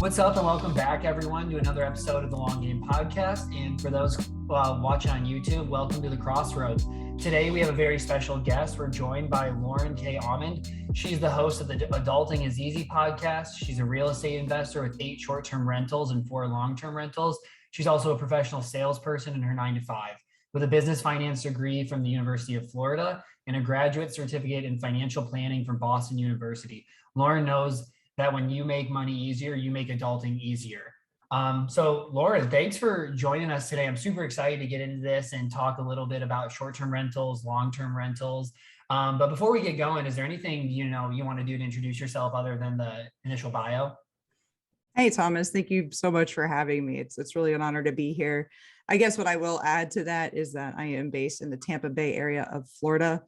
What's up, and welcome back, everyone, to another episode of the Long Game Podcast. And for those watching on YouTube, welcome to the Crossroads. Today, we have a very special guest. We're joined by Lauren K. Aumond. She's the host of the Adulting is Easy podcast. She's a real estate investor with 8 short-term rentals and 4 long-term rentals. She's also a professional salesperson in her 9-to-5 with a business finance degree from the University of Florida and a graduate certificate in financial planning from Boston University. Lauren knows that when you make money easier, you make adulting easier. So Lauren, thanks for joining us today. I'm super excited to get into this and talk a little bit about short-term rentals, long-term rentals. But before we get going, is there anything you want to do to introduce yourself other than the initial bio? Hey, Thomas, thank you so much for having me. It's really an honor to be here. I guess what I will add to that is that I am based in the Tampa Bay area of Florida.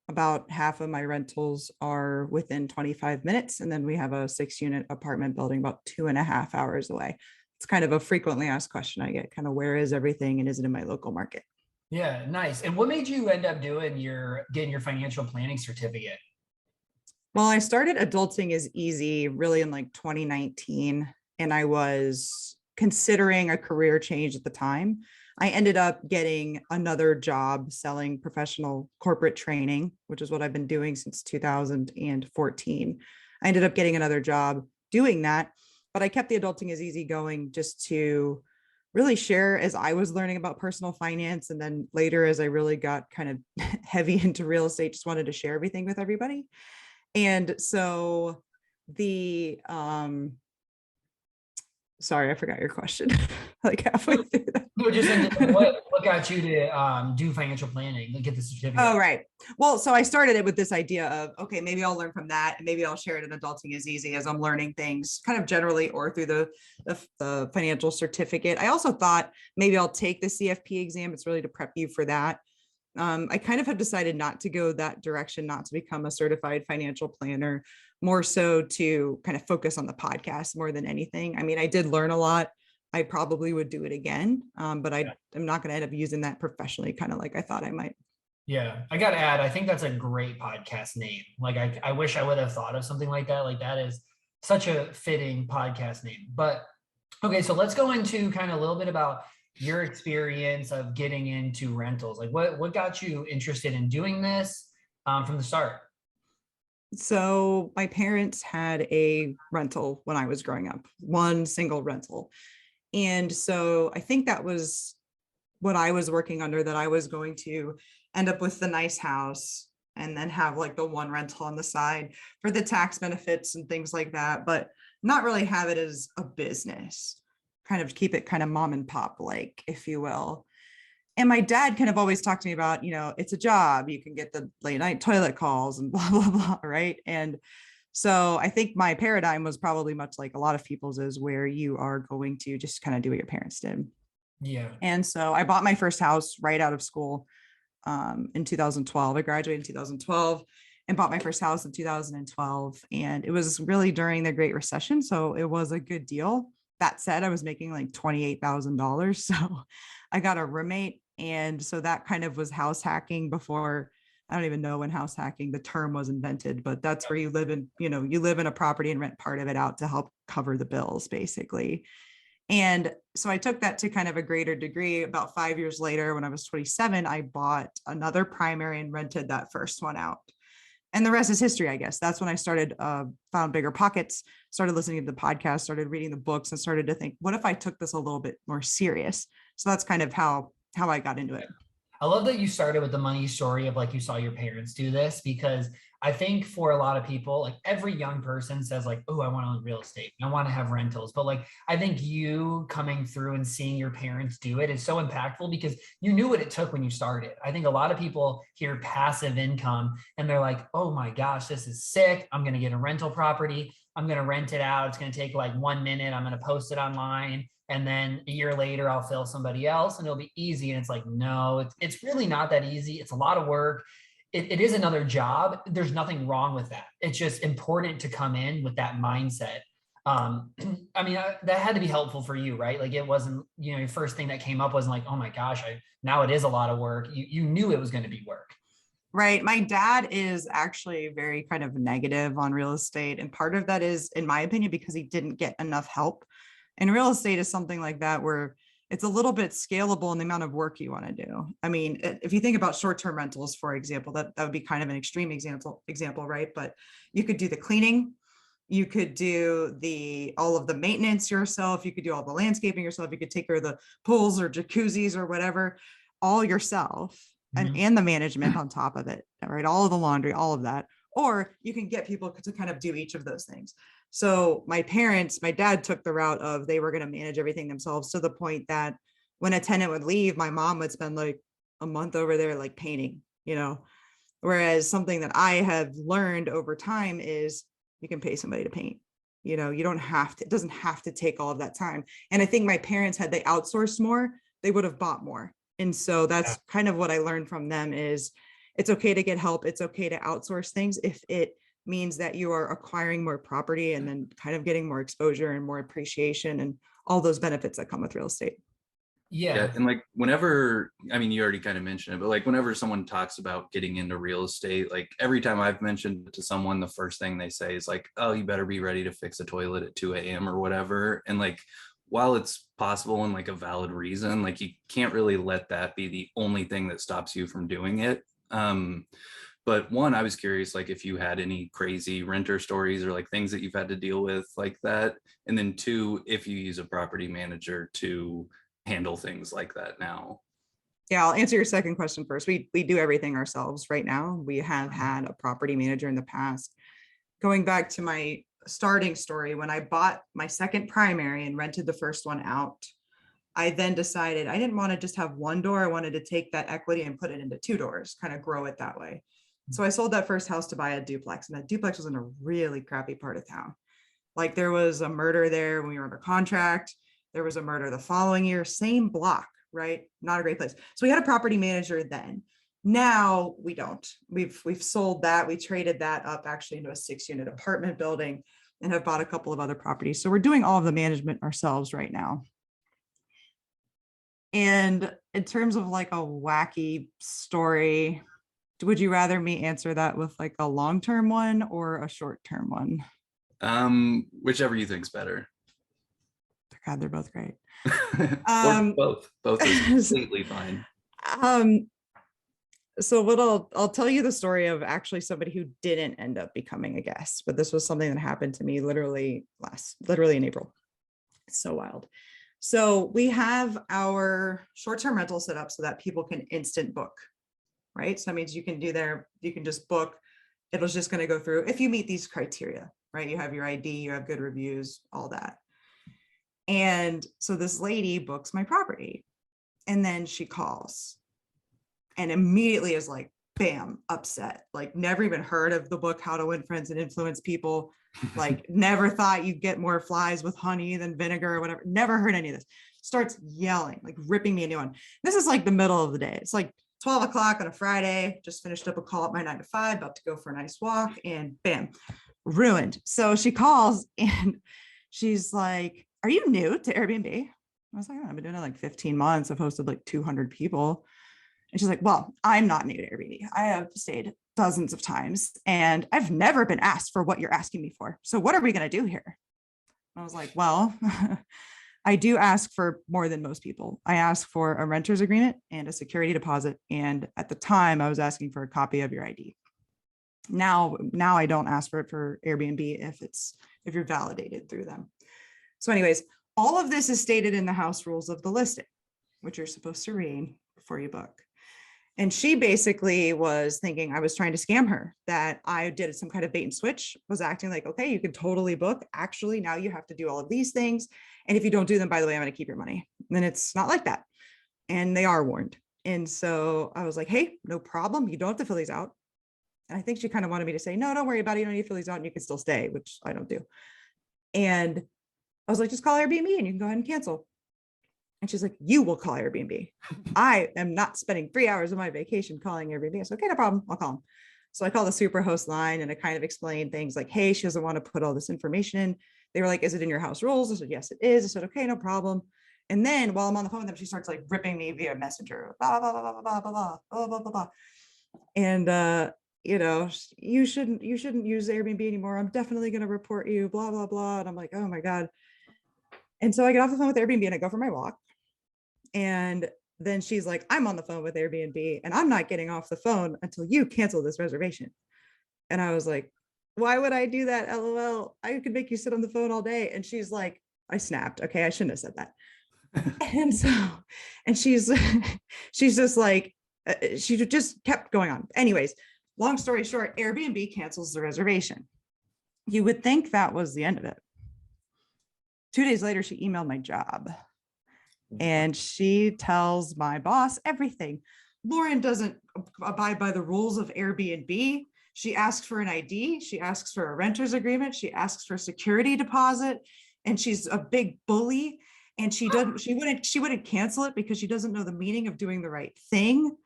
About half of my rentals are within 25 minutes. And then we have a 6-unit apartment building about 2.5 hours away. It's kind of a frequently asked question I get, kind of where is everything and is it in my local market? Yeah, nice. And what made you end up getting your financial planning certificate? Well, I started Adulting is Easy really in like 2019, and I was considering a career change at the time. I ended up getting another job selling professional corporate training, which is what I've been doing since 2014. I ended up getting another job doing that, but I kept the Adulting is Easy going just to really share as I was learning about personal finance. And then later, as I really got kind of heavy into real estate, just wanted to share everything with everybody. And so sorry, I forgot your question. Like halfway through that. What got you to do financial planning, get the certificate? Oh, right. Well, so I started it with this idea of, okay, maybe I'll learn from that, and maybe I'll share it in Adulting is Easy as I'm learning things kind of generally or through the financial certificate. I also thought maybe I'll take the CFP exam. It's really to prep you for that. I kind of have decided not to go that direction, not to become a certified financial planner, more so to kind of focus on the podcast more than anything. I mean, I did learn a lot. I probably would do it again, but I'm not going to end up using that professionally, kind of like I thought I might. Yeah, I got to add, I think that's a great podcast name. Like, I wish I would have thought of something like that. Like, that is such a fitting podcast name. But okay, so let's go into kind of a little bit about your experience of getting into rentals. Like, what got you interested in doing this from the start? So my parents had a rental when I was growing up, one single rental. And so I think that was what I was working under, that I was going to end up with the nice house and then have like the one rental on the side for the tax benefits and things like that, but not really have it as a business, kind of keep it kind of mom and pop, like, if you will. And my dad kind of always talked to me about, it's a job, you can get the late night toilet calls and blah, blah, blah. Right. And so I think my paradigm was probably much like a lot of people's, is where you are going to just kind of do what your parents did. Yeah. And so I bought my first house right out of school in 2012. I graduated in 2012 and bought my first house in 2012. And it was really during the Great Recession. So it was a good deal. That said, I was making like $28,000. So I got a roommate. And so that kind of was house hacking before. I don't even know when house hacking, the term, was invented, but that's where you live in, you live in a property and rent part of it out to help cover the bills, basically. And so I took that to kind of a greater degree. About 5 years later, when I was 27, I bought another primary and rented that first one out. And the rest is history, I guess. That's when I started, found bigger pockets, started listening to the podcast, started reading the books, and started to think, what if I took this a little bit more serious? So that's kind of how I got into it. I love that you started with the money story of like, you saw your parents do this, because I think for a lot of people, like every young person says like, oh, I want to own real estate, I want to have rentals. But like, I think you coming through and seeing your parents do it is so impactful, because you knew what it took when you started. I think a lot of people hear passive income and they're like, oh my gosh, this is sick. I'm going to get a rental property. I'm going to rent it out. It's going to take like 1 minute. I'm going to post it online. And then a year later, I'll fill somebody else and it'll be easy. And it's like, no, it's really not that easy. It's a lot of work. It is another job. There's nothing wrong with that. It's just important to come in with that mindset. I mean, that had to be helpful for you, right? Like, it wasn't, your first thing that came up wasn't like, oh my gosh, now it is a lot of work. You knew it was going to be work. Right. My dad is actually very kind of negative on real estate. And part of that is, in my opinion, because he didn't get enough help. And real estate is something like that where it's a little bit scalable in the amount of work you want to do. I mean, if you think about short-term rentals, for example, that would be kind of an extreme example, right? But you could do the cleaning, you could do all of the maintenance yourself, you could do all the landscaping yourself, you could take care of the pools or jacuzzis or whatever, all yourself. And the management on top of it, right? All of the laundry, all of that. Or you can get people to kind of do each of those things. So my dad took the route of they were going to manage everything themselves, to the point that when a tenant would leave, my mom would spend like a month over there, like painting, whereas something that I have learned over time is you can pay somebody to paint. You don't have to, it doesn't have to take all of that time. And I think my parents, had they outsourced more, they would have bought more. And so that's kind of what I learned from them is it's okay to get help. It's okay to outsource things if it means that you are acquiring more property and then kind of getting more exposure and more appreciation and all those benefits that come with real estate. Yeah. And like whenever, I mean, you already kind of mentioned it, but like whenever someone talks about getting into real estate, like every time I've mentioned it to someone, the first thing they say is like, oh, you better be ready to fix a toilet at 2 a.m. or whatever. And like, while it's possible and like a valid reason, like you can't really let that be the only thing that stops you from doing it. But one, I was curious, like if you had any crazy renter stories or like things that you've had to deal with like that. And then two, if you use a property manager to handle things like that now. Yeah, I'll answer your second question first. We do everything ourselves right now. We have had a property manager in the past. Going back to my starting story, when I bought my second primary and rented the first one out, I then decided I didn't want to just have one door. I wanted to take that equity and put it into 2 doors, kind of grow it that way. So I sold that first house to buy a duplex, and that duplex was in a really crappy part of town. Like there was a murder there when we were under contract. There was a murder the following year, same block, right? Not a great place. So we had a property manager then. Now we don't. We've sold that. We traded that up actually into a 6-unit apartment building and have bought a couple of other properties. So we're doing all of the management ourselves right now. And in terms of like a wacky story, would you rather me answer that with like a long-term one or a short-term one? Whichever you think's better. God, they're both great. Or both is completely fine. So what I'll tell you the story of actually somebody who didn't end up becoming a guest, but this was something that happened to me literally in April. It's so wild. So we have our short-term rental set up so that people can instant book, right? So that means you can just book. It's just going to go through if you meet these criteria, right? You have your ID, you have good reviews, all that. And so this lady books my property, and then she calls and immediately is like, bam, upset, like never even heard of the book, How to Win Friends and Influence People. Like never thought you'd get more flies with honey than vinegar or whatever. Never heard any of this. Starts yelling, like ripping me a new one. This is like the middle of the day. It's like 12 o'clock on a Friday, just finished up a call at my 9 to 5, about to go for a nice walk, and bam, ruined. So she calls and she's like, are you new to Airbnb? I was like, oh, I've been doing it like 15 months. I've hosted like 200 people. And she's like, well, I'm not new to Airbnb. I have stayed dozens of times and I've never been asked for what you're asking me for. So what are we going to do here? I was like, well, I do ask for more than most people. I ask for a renter's agreement and a security deposit. And at the time I was asking for a copy of your ID. Now I don't ask for it for Airbnb if you're validated through them. So anyways, all of this is stated in the house rules of the listing, which you're supposed to read before you book. And she basically was thinking I was trying to scam her, that I did some kind of bait and switch, was acting like, okay, you can totally book. Actually, now you have to do all of these things. And if you don't do them, by the way, I'm going to keep your money. And then it's not like that. And they are warned. And so I was like, hey, no problem. You don't have to fill these out. And I think she kind of wanted me to say, no, don't worry about it. You don't need to fill these out and you can still stay, which I don't do. And I was like, just call Airbnb and you can go ahead and cancel. And she's like, you will call Airbnb. I am not spending 3 hours of my vacation calling Airbnb. I said, okay, no problem. I'll call them. So I called the Superhost line and I kind of explained things like, hey, she doesn't want to put all this information in. They were like, is it in your house rules? I said, yes, it is. I said, okay, no problem. And then while I'm on the phone with them, she starts like ripping me via messenger, blah, blah, blah, blah, blah, blah, blah, blah, blah, blah, blah. And, you shouldn't use Airbnb anymore. I'm definitely going to report you, blah, blah, blah. And I'm like, oh my God. And so I get off the phone with Airbnb and I go for my walk. And then she's like, I'm on the phone with Airbnb and I'm not getting off the phone until you cancel this reservation. And I was like, why would I do that? LOL. I could make you sit on the phone all day. And she's like, I snapped. Okay. I shouldn't have said that. And so, and she's just like, she just kept going on. Anyways, long story short, Airbnb cancels the reservation. You would think that was the end of it. 2 days later, she emailed my job and she tells my boss everything. Lauren doesn't abide by the rules of Airbnb. She asks for an ID. She asks for a renter's agreement. She asks for security deposit, and she's a big bully. And she wouldn't cancel it because she doesn't know the meaning of doing the right thing.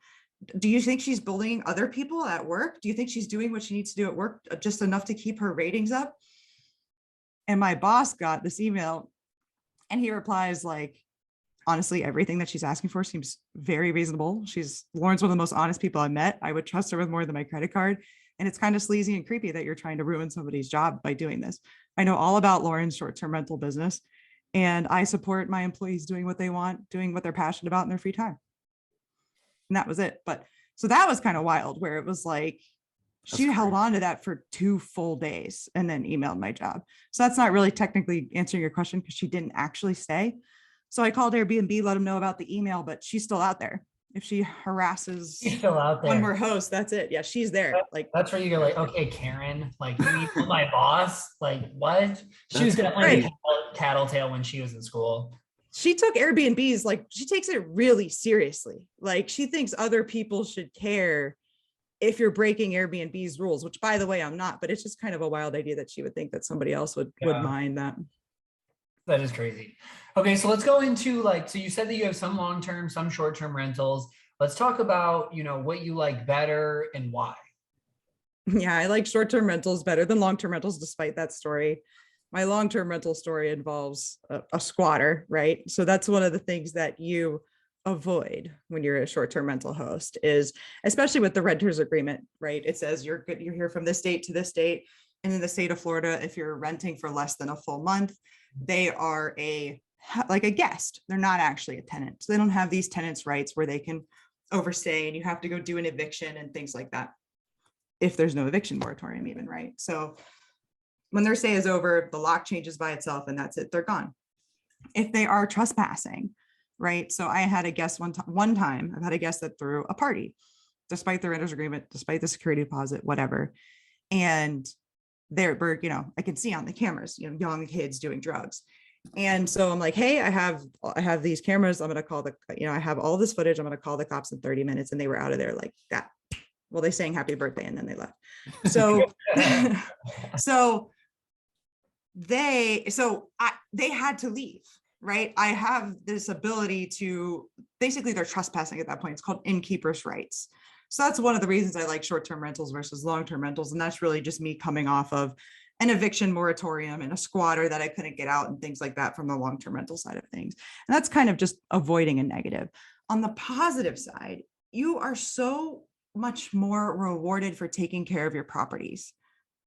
Do you think she's bullying other people at work? Do you think she's doing what she needs to do at work just enough to keep her ratings up? And my boss got this email and he replies like, honestly, everything that she's asking for seems very reasonable. Lauren's one of the most honest people I met. I would trust her with more than my credit card. And it's kind of sleazy and creepy that you're trying to ruin somebody's job by doing this. I know all about Lauren's short-term rental business, and I support my employees doing what they want, doing what they're passionate about in their free time. And that was it. But so that was kind of wild, where it was like, she held on to that for 2 full days and then emailed my job. So that's not really technically answering your question because she didn't actually stay. So I called Airbnb, let them know about the email, but she's still out there. If she harasses She's still out there. one more host, that's it. Yeah, she's there. Like, that's where you're like, okay, Karen, like you emailed my boss, like what? She was gonna Right. play tattletale when she was in school. She took Airbnb's, like, she takes it really seriously. Like, she thinks other people should care if you're breaking Airbnb's rules, which by the way, I'm not, but it's just kind of a wild idea that she would think that somebody else would mind that. That is crazy. Okay, so let's go into so you said that you have some long-term, some short-term rentals. Let's talk about, what you like better and why. Yeah, I like short-term rentals better than long-term rentals, despite that story. My long-term rental story involves a squatter, right? So that's one of the things that you avoid when you're a short-term rental host, is especially with the renter's agreement, right? It says you're here from this date to this date. And in the state of Florida, if you're renting for less than a full month, they are like a guest. They're not actually a tenant. So they don't have these tenants' rights where they can overstay and you have to go do an eviction and things like that. If there's no eviction moratorium even, right? So when their stay is over, the lock changes by itself and that's it, they're gone. If they are trespassing, right? So I had a guest one time, I've had a guest that threw a party, despite the renter's agreement, despite the security deposit, whatever. And they're, I can see on the cameras, young kids doing drugs. And so I'm like, hey, I have these cameras. I'm going to call I have all this footage. I'm going to call the cops in 30 minutes. And they were out of there like that. Well, they sang happy birthday and then they left. So, they had to leave, right? I have this ability to, basically they're trespassing at that point. It's called innkeeper's rights. So that's one of the reasons I like short-term rentals versus long-term rentals. And that's really just me coming off of an eviction moratorium and a squatter that I couldn't get out and things like that from the long-term rental side of things. And that's kind of just avoiding a negative. On the positive side, you are so much more rewarded for taking care of your properties.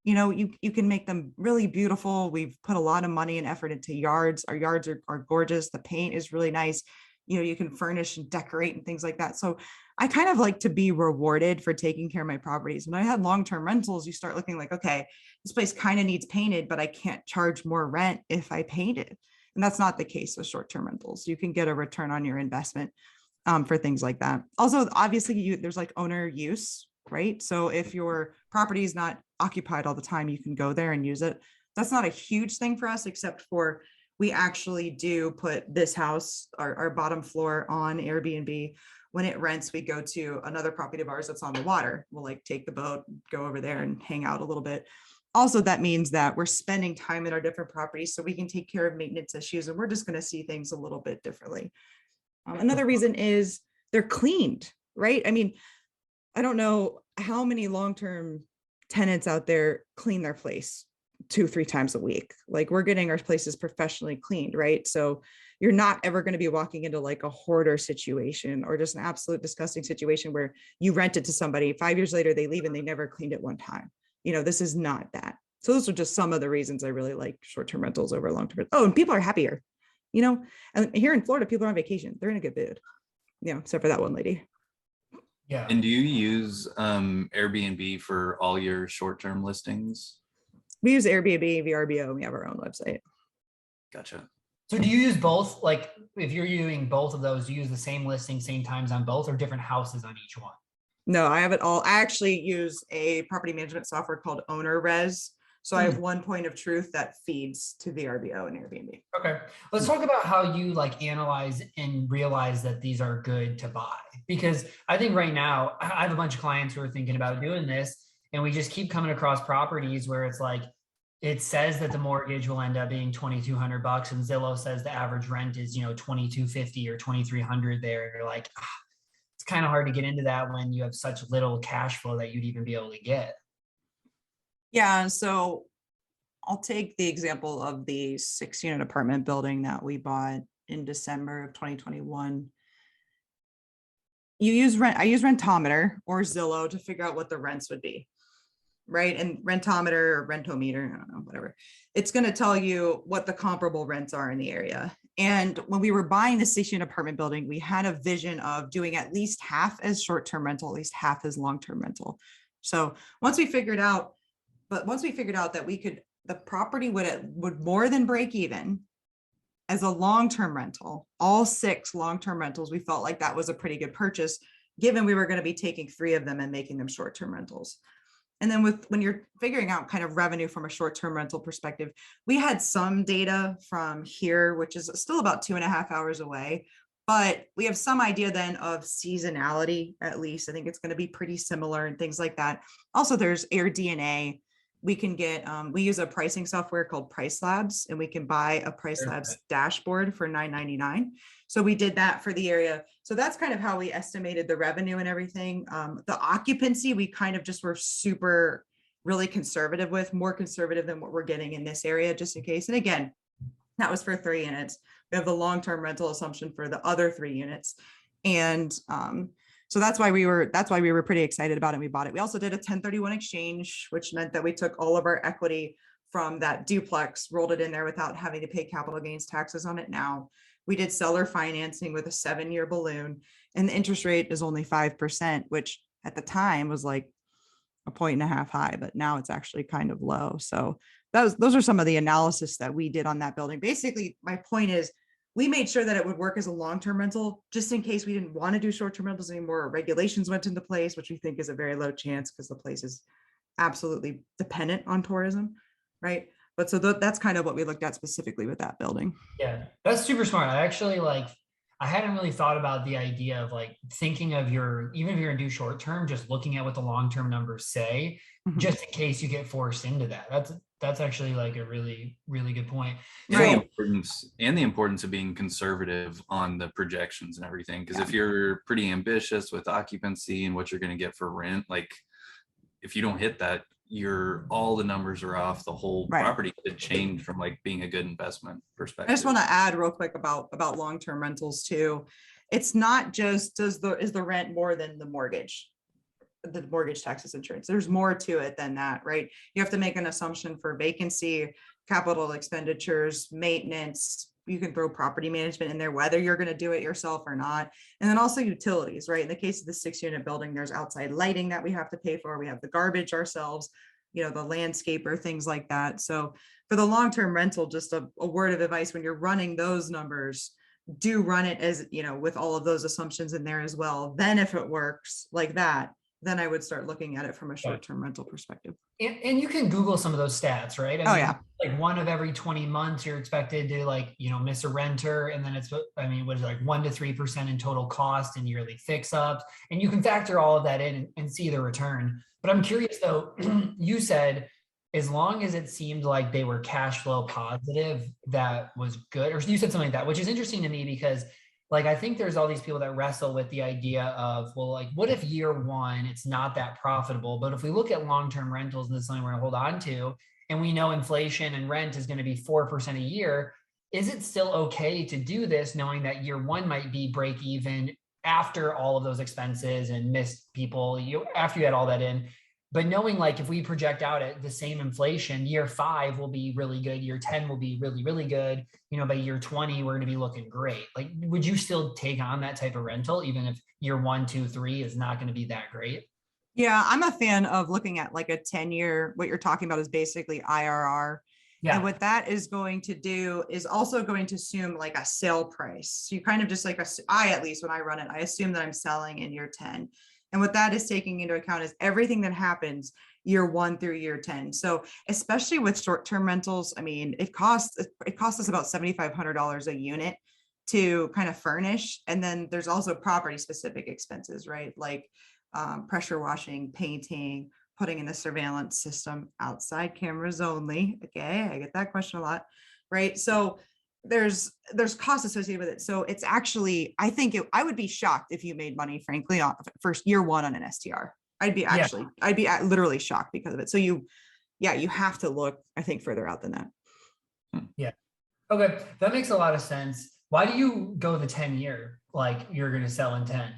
You can make them really beautiful. We've put a lot of money and effort into yards. Our yards are gorgeous. The paint is really nice. You can furnish and decorate and things like that. So I kind of like to be rewarded for taking care of my properties. When I had long-term rentals, you start looking like, okay, this place kind of needs painted, but I can't charge more rent if I paint it. And that's not the case with short-term rentals. You can get a return on your investment for things like that. Also, obviously, there's like owner use, right? So if your property is not occupied all the time, you can go there and use it. That's not a huge thing for us, except for we actually do put this house, our bottom floor, on Airbnb. When it rents, we go to another property of ours that's on the water. We'll take the boat, go over there and hang out a little bit. Also, that means that we're spending time at our different properties so we can take care of maintenance issues, and we're just going to see things a little bit differently. Another reason is they're cleaned, right? I mean, I don't know how many long-term tenants out there clean their place 2-3 times a week. Like, we're getting our places professionally cleaned, right? So you're not ever going to be walking into like a hoarder situation or just an absolute disgusting situation where you rent it to somebody, 5 years later they leave and they never cleaned it one time. This is not that. So those are just some of the reasons I really like short-term rentals over long-term. Oh, and people are happier, and here in Florida, people are on vacation. They're in a good mood, except for that one lady. Yeah. And do you use Airbnb for all your short-term listings? We use Airbnb, VRBO, and we have our own website. Gotcha. So do you use both? Like if you're using both of those, do you use the same listing, same times on both, or different houses on each one? No, I have it all. I actually use a property management software called Owner Res. So I have one point of truth that feeds to VRBO and Airbnb. Okay. Let's talk about how you like analyze and realize that these are good to buy. Because I think right now I have a bunch of clients who are thinking about doing this, and we just keep coming across properties where it's like, it says that the mortgage will end up being $2,200 and Zillow says the average rent is, $2,250 or $2,300 there. And you're like, it's kind of hard to get into that when you have such little cash flow that you'd even be able to get. Yeah, so I'll take the example of the 6-unit apartment building that we bought in December of 2021. I use Rentometer or Zillow to figure out what the rents would be, right? And Rentometer or Rentometer, I don't know, whatever. It's going to tell you what the comparable rents are in the area. And when we were buying the 6-unit apartment building, we had a vision of doing at least half as short-term rental, at least half as long-term rental. So once we figured out that the property would more than break even as a long-term rental, all 6 long-term rentals, we felt like that was a pretty good purchase, given we were going to be taking 3 of them and making them short-term rentals. And then when you're figuring out kind of revenue from a short-term rental perspective, we had some data from here, which is still about 2.5 hours away, but we have some idea then of seasonality, at least. I think it's going to be pretty similar and things like that. Also, there's AirDNA. We can get, we use a pricing software called Price Labs, and we can buy a Price Labs dashboard for $9.99. So we did that for the area. So that's kind of how we estimated the revenue and everything. The occupancy, we kind of just were really conservative with, more conservative than what we're getting in this area, just in case. And again, that was for 3 units. We have the long-term rental assumption for the other 3 units. And so that's why we were pretty excited about it. We bought it. We also did a 1031 exchange, which meant that we took all of our equity from that duplex, rolled it in there without having to pay capital gains taxes on it now. We did seller financing with a 7-year balloon, and the interest rate is only 5%, which at the time was like 1.5 points high, but now it's actually kind of low. So those are some of the analysis that we did on that building. Basically, my point is, we made sure that it would work as a long-term rental, just in case we didn't want to do short-term rentals anymore. Regulations went into place, which we think is a very low chance because the place is absolutely dependent on tourism, right? But so that's kind of what we looked at specifically with that building. Yeah, that's super smart. I actually I hadn't really thought about the idea of like thinking of even if you're gonna do short term, just looking at what the long-term numbers say, just in case you get forced into that. That's actually like a really, really good point. And the importance of being conservative on the projections and everything. Because if you're pretty ambitious with occupancy and what you're going to get for rent, like if you don't hit that, all the numbers are off. The whole property could change from like being a good investment perspective. I just want to add real quick about long-term rentals too. It's not just is the rent more than the mortgage taxes, insurance. There's more to it than that, right? You have to make an assumption for vacancy, capital expenditures, maintenance. You can throw property management in there, whether you're going to do it yourself or not. And then also utilities, right? In the case of the 6-unit building, there's outside lighting that we have to pay for. We have the garbage ourselves, the landscaper, things like that. So for the long-term rental, just a word of advice, when you're running those numbers, do run it as, with all of those assumptions in there as well. Then if it works like that, then I would start looking at it from a short-term rental perspective. And you can Google some of those stats, right? Like 1 of every 20 months, you're expected to miss a renter. And then what is it, like 1 to 3% in total cost and yearly fix ups. And you can factor all of that in and see the return. But I'm curious though, you said, as long as it seemed like they were cash flow positive, that was good. Or you said something like that, which is interesting to me because I think there's all these people that wrestle with the idea of, what if year 1, it's not that profitable? But if we look at long-term rentals, and this is something we're going to hold on to, and we know inflation and rent is going to be 4% a year, is it still okay to do this knowing that year one might be break even after all of those expenses and missed people, after you had all that in, but knowing like if we project out at the same inflation, year 5 will be really good, year 10 will be really, really good. By year 20, we're going to be looking great. Like, would you still take on that type of rental, even if year 1, 2, 3 is not going to be that great? Yeah, I'm a fan of looking at like a 10-year. What you're talking about is basically IRR. And Yeah. what that is going to do is also going to assume like a sale price. So you kind of just like, I, at least when I run it, I assume that I'm selling in year 10. And what that is taking into account is everything that happens year 1 through year 10. So especially with short-term rentals, I mean, it costs us about $7,500 a unit to kind of furnish. And then there's also property specific expenses, right? Like pressure washing, painting, putting in the surveillance system, outside cameras only. Okay, I get that question a lot, right? So there's costs associated with it. So it's actually, I think I would be shocked if you made money, frankly, on first year 1 on an STR. I'd be literally shocked because of it. So you have to look, I think, further out than that. Yeah. Okay, that makes a lot of sense. Why do you go the 10-year? Like you're going to sell in 10?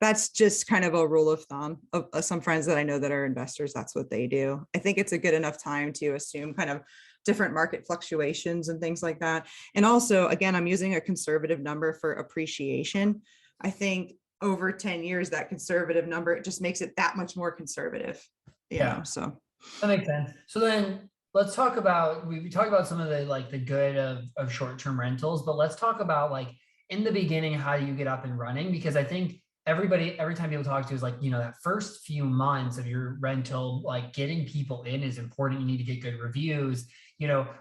That's just kind of a rule of thumb of some friends that I know that are investors. That's what they do. I think it's a good enough time to assume kind of different market fluctuations and things like that. And also, again, I'm using a conservative number for appreciation. I think over 10 years, that conservative number, it just makes it that much more conservative. You know, so that makes sense. So then let's talk about, we talked about some of the like the good of short-term rentals, but let's talk about like in the beginning, how do you get up and running? Because I think every time people talk to is like, that first few months of your rental, like getting people in is important. You need to get good reviews.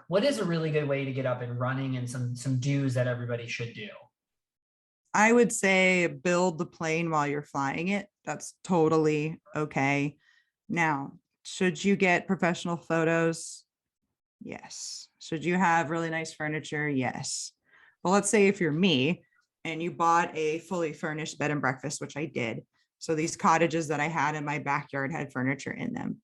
What is a really good way to get up and running and some do's that everybody should do? I would say build the plane while you're flying it. That's totally okay. Now, should you get professional photos? Yes. Should you have really nice furniture? Yes. But let's say if you're me and you bought a fully furnished bed and breakfast, which I did. So these cottages that I had in my backyard had furniture in them.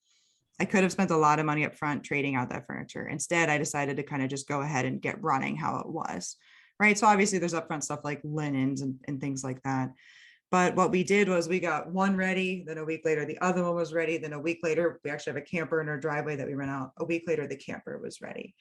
I could have spent a lot of money up front trading out that furniture. Instead, I decided to kind of just go ahead and get running how it was, right? So obviously there's upfront stuff like linens and things like that. But what we did was we got one ready, then a week later, the other one was ready. Then a week later, we actually have a camper in our driveway that we rent out. A week later, the camper was ready.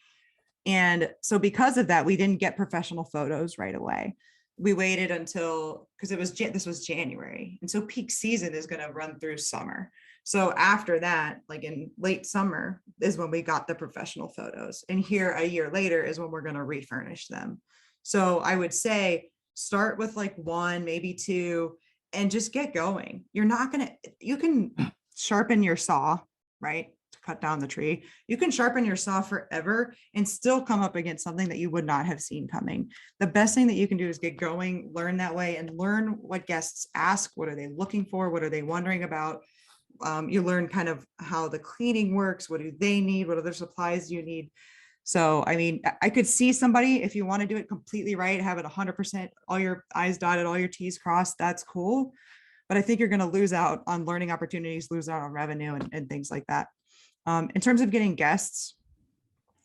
And so because of that, we didn't get professional photos right away. We waited until, because this was January. And so peak season is going to run through summer. So after that, like in late summer is when we got the professional photos. And here a year later is when we're going to refurnish them. So I would say start with like 1, maybe 2, and just get going. You can sharpen your saw, right? To cut down the tree. You can sharpen your saw forever and still come up against something that you would not have seen coming. The best thing that you can do is get going, learn that way, and learn what guests ask. What are they looking for? What are they wondering about? You learn kind of how the cleaning works. What do they need? What other supplies do you need? So, I mean, I could see somebody, if you want to do it completely right, have it 100%, all your I's dotted, all your T's crossed, that's cool. But I think you're going to lose out on learning opportunities, lose out on revenue and things like that. In terms of getting guests,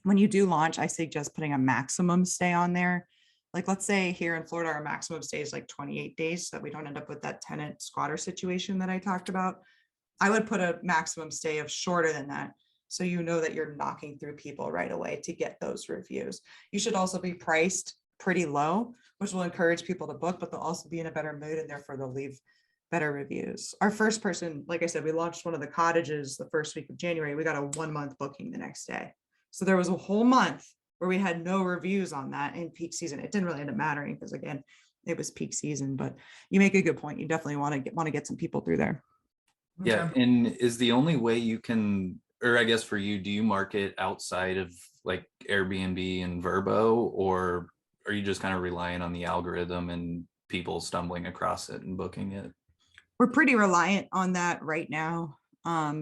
when you do launch, I suggest putting a maximum stay on there. Like, let's say here in Florida, our maximum stay is like 28 days, so that we don't end up with that tenant squatter situation that I talked about. I would put a maximum stay of shorter than that. So you know that you're knocking through people right away to get those reviews. You should also be priced pretty low, which will encourage people to book, but they'll also be in a better mood and therefore they'll leave better reviews. Our first person, like I said, we launched one of the cottages the first week of January. We got a 1-month booking the next day. So there was a whole month where we had no reviews on that in peak season. It didn't really end up mattering because again, it was peak season, but you make a good point. You definitely want to get some people through there. Yeah. And is the only way you can, or I guess for you, do you market outside of like Airbnb and Vrbo, or are you just kind of relying on the algorithm and people stumbling across it and booking it? We're pretty reliant on that right now.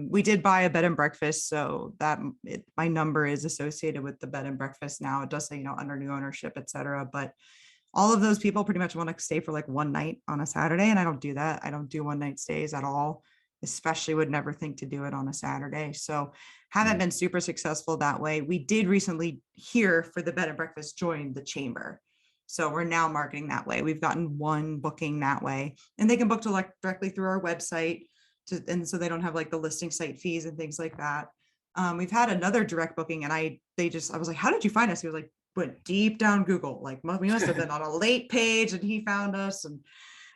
We did buy a bed and breakfast, so that my number is associated with the bed and breakfast now. It does say, under new ownership, et cetera. But all of those people pretty much want to stay for like one night on a Saturday. And I don't do that. I don't do 1-night stays at all. especially would never think to do it on a Saturday. So haven't been super successful that way. We did recently here for the bed and breakfast join the chamber. So we're now marketing that way. We've gotten one booking that way, and they can book directly through our website. And so they don't have like the listing site fees and things like that. We've had another direct booking, and I was like, how did you find us? He was like, went deep down Google, like we must have been on a late page and he found us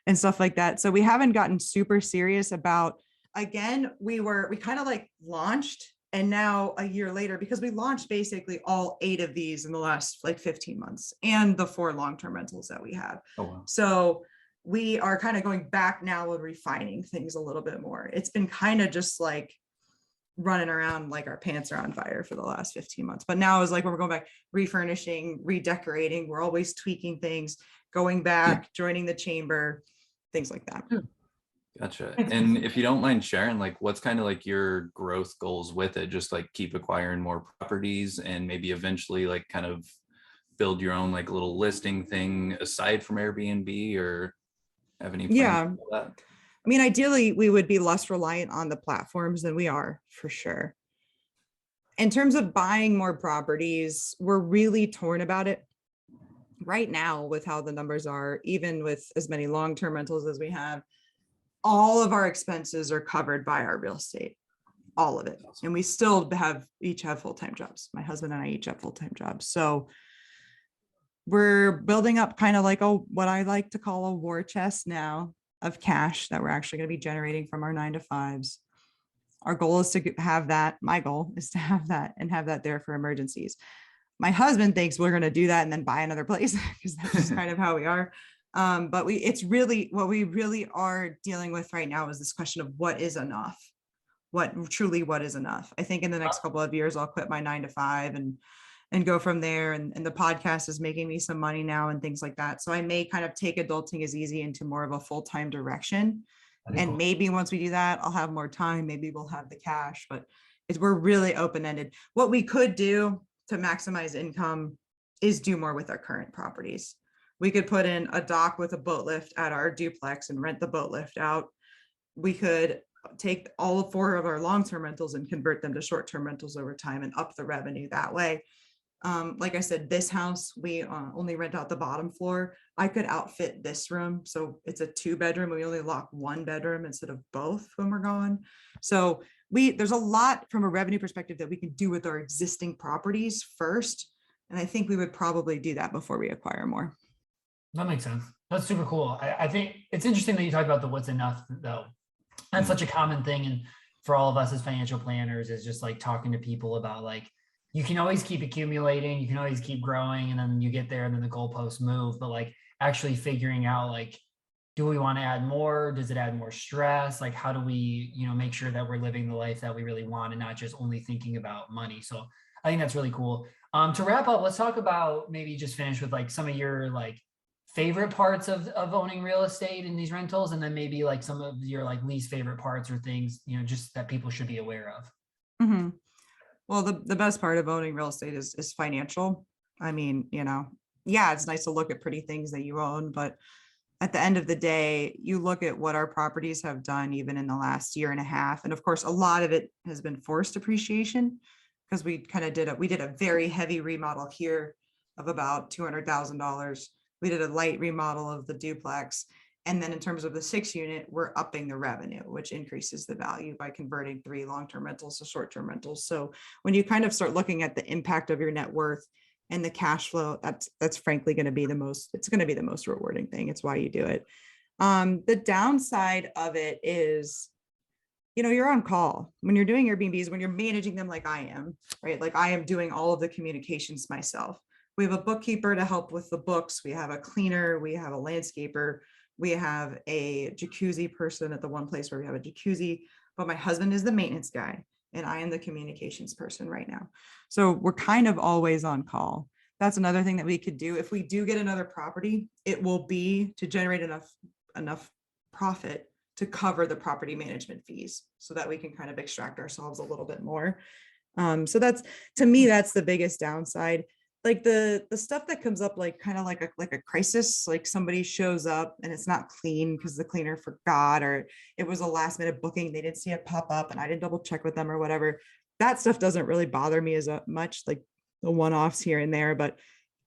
and stuff like that. So we haven't gotten super serious about, again, we kind of like launched, and now a year later, because we launched basically all 8 of these in the last like 15 months and the 4 long-term rentals that we have. Oh, wow. So we are kind of going back now and refining things a little bit more. It's been kind of just like running around like our pants are on fire for the last 15 months. But now is like when we're going back, refurnishing, redecorating, we're always tweaking things, going back, joining the chamber, things like that. Gotcha. And if you don't mind sharing, like what's kind of like your growth goals with it? Just like keep acquiring more properties and maybe eventually like kind of build your own like little listing thing aside from Airbnb, or have any plans for that? I mean, ideally, we would be less reliant on the platforms than we are, for sure. In terms of buying more properties, we're really torn about it right now with how the numbers are, even with as many long-term rentals as we have. All of our expenses are covered by our real estate, all of it. And we still each have full-time jobs. My husband and I each have full-time jobs. So we're building up kind of like what I like to call a war chest now of cash that we're actually going to be generating from our 9-to-5s. Our goal is to have that. My goal is to have that and have that there for emergencies. My husband thinks we're going to do that and then buy another place because that's just kind of how we are. But it's really what we really are dealing with right now is this question of what is enough. What is enough? I think in the next couple of years, I'll quit my 9-to-5 and go from there. And the podcast is making me some money now and things like that. So I may kind of take Adulting is Easy into more of a full-time direction. And maybe once we do that, I'll have more time. Maybe we'll have the cash, but we're really open-ended. What we could do to maximize income is do more with our current properties. We could put in a dock with a boat lift at our duplex and rent the boat lift out. We could take all 4 of our long-term rentals and convert them to short-term rentals over time and up the revenue that way. Like I said, this house, we only rent out the bottom floor. I could outfit this room. So it's a 2-bedroom. We only lock 1 bedroom instead of both when we're gone. So there's a lot from a revenue perspective that we can do with our existing properties first. And I think we would probably do that before we acquire more. That makes sense. That's super cool. I think it's interesting that you talked about the what's enough though. That's such a common thing. And for all of us as financial planners is just like talking to people about like, you can always keep accumulating, you can always keep growing, and then you get there and then the goalposts move, but like actually figuring out like, do we want to add more? Does it add more stress? Like, how do we, make sure that we're living the life that we really want and not just only thinking about money? So I think that's really cool. To wrap up, let's talk about maybe just finish with like some of your like favorite parts of owning real estate in these rentals, and then maybe like some of your like least favorite parts or things, just that people should be aware of. Mm-hmm. Well, the best part of owning real estate is financial. I mean, it's nice to look at pretty things that you own, but at the end of the day, you look at what our properties have done even in the last year and a half. And of course, a lot of it has been forced appreciation because we did a very heavy remodel here of about $200,000. We did a light remodel of the duplex. And then in terms of the 6-unit, we're upping the revenue, which increases the value by converting 3 long-term rentals to short-term rentals. So when you kind of start looking at the impact of your net worth and the cash flow, that's frankly going to be the most rewarding thing. It's why you do it. The downside of it is, you're on call when you're doing Airbnbs, when you're managing them like I am, right? Like I am doing all of the communications myself. We have a bookkeeper to help with the books. We have a cleaner. We have a landscaper. We have a jacuzzi person at the one place where we have a jacuzzi, but my husband is the maintenance guy and I am the communications person right now. So we're kind of always on call. That's another thing that we could do. If we do get another property, it will be to generate enough profit to cover the property management fees so that we can kind of extract ourselves a little bit more. So to me, that's the biggest downside. like the stuff that comes up, like kind of like a crisis, like somebody shows up and it's not clean because the cleaner forgot, or it was a last minute booking, they didn't see it pop up and I didn't double check with them or whatever. That stuff doesn't really bother me as much, like the one-offs here and there, but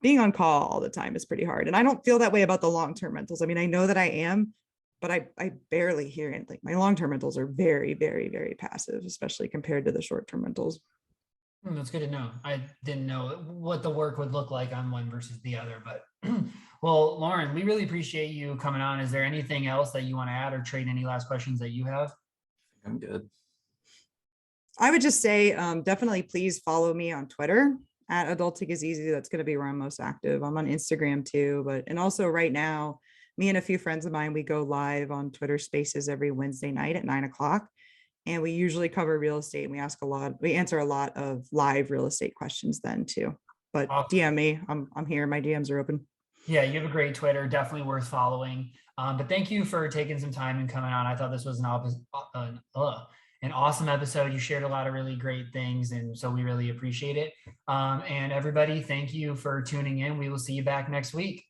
being on call all the time is pretty hard. And I don't feel that way about the long-term rentals. I mean, I know that I am, but I barely hear it. Like my long-term rentals are very, very, very passive, especially compared to the short-term rentals. That's good to know. I didn't know what the work would look like on one versus the other, but well, Lauren, we really appreciate you coming on. Is there anything else that you want to add or trade, any last questions that you have? I'm good. I would just say, definitely please follow me on Twitter at Adulting is Easy. That's going to be where I'm most active. I'm on Instagram too, and also right now, me and a few friends of mine, we go live on Twitter Spaces every Wednesday night at 9 o'clock. And we usually cover real estate and we answer a lot of live real estate questions then too. But Awesome. DM me, I'm here. My DMs are open. Yeah, you have a great Twitter, definitely worth following. But thank you for taking some time and coming on. I thought this was an awesome episode. You shared a lot of really great things, and so we really appreciate it. And everybody, thank you for tuning in. We will see you back next week.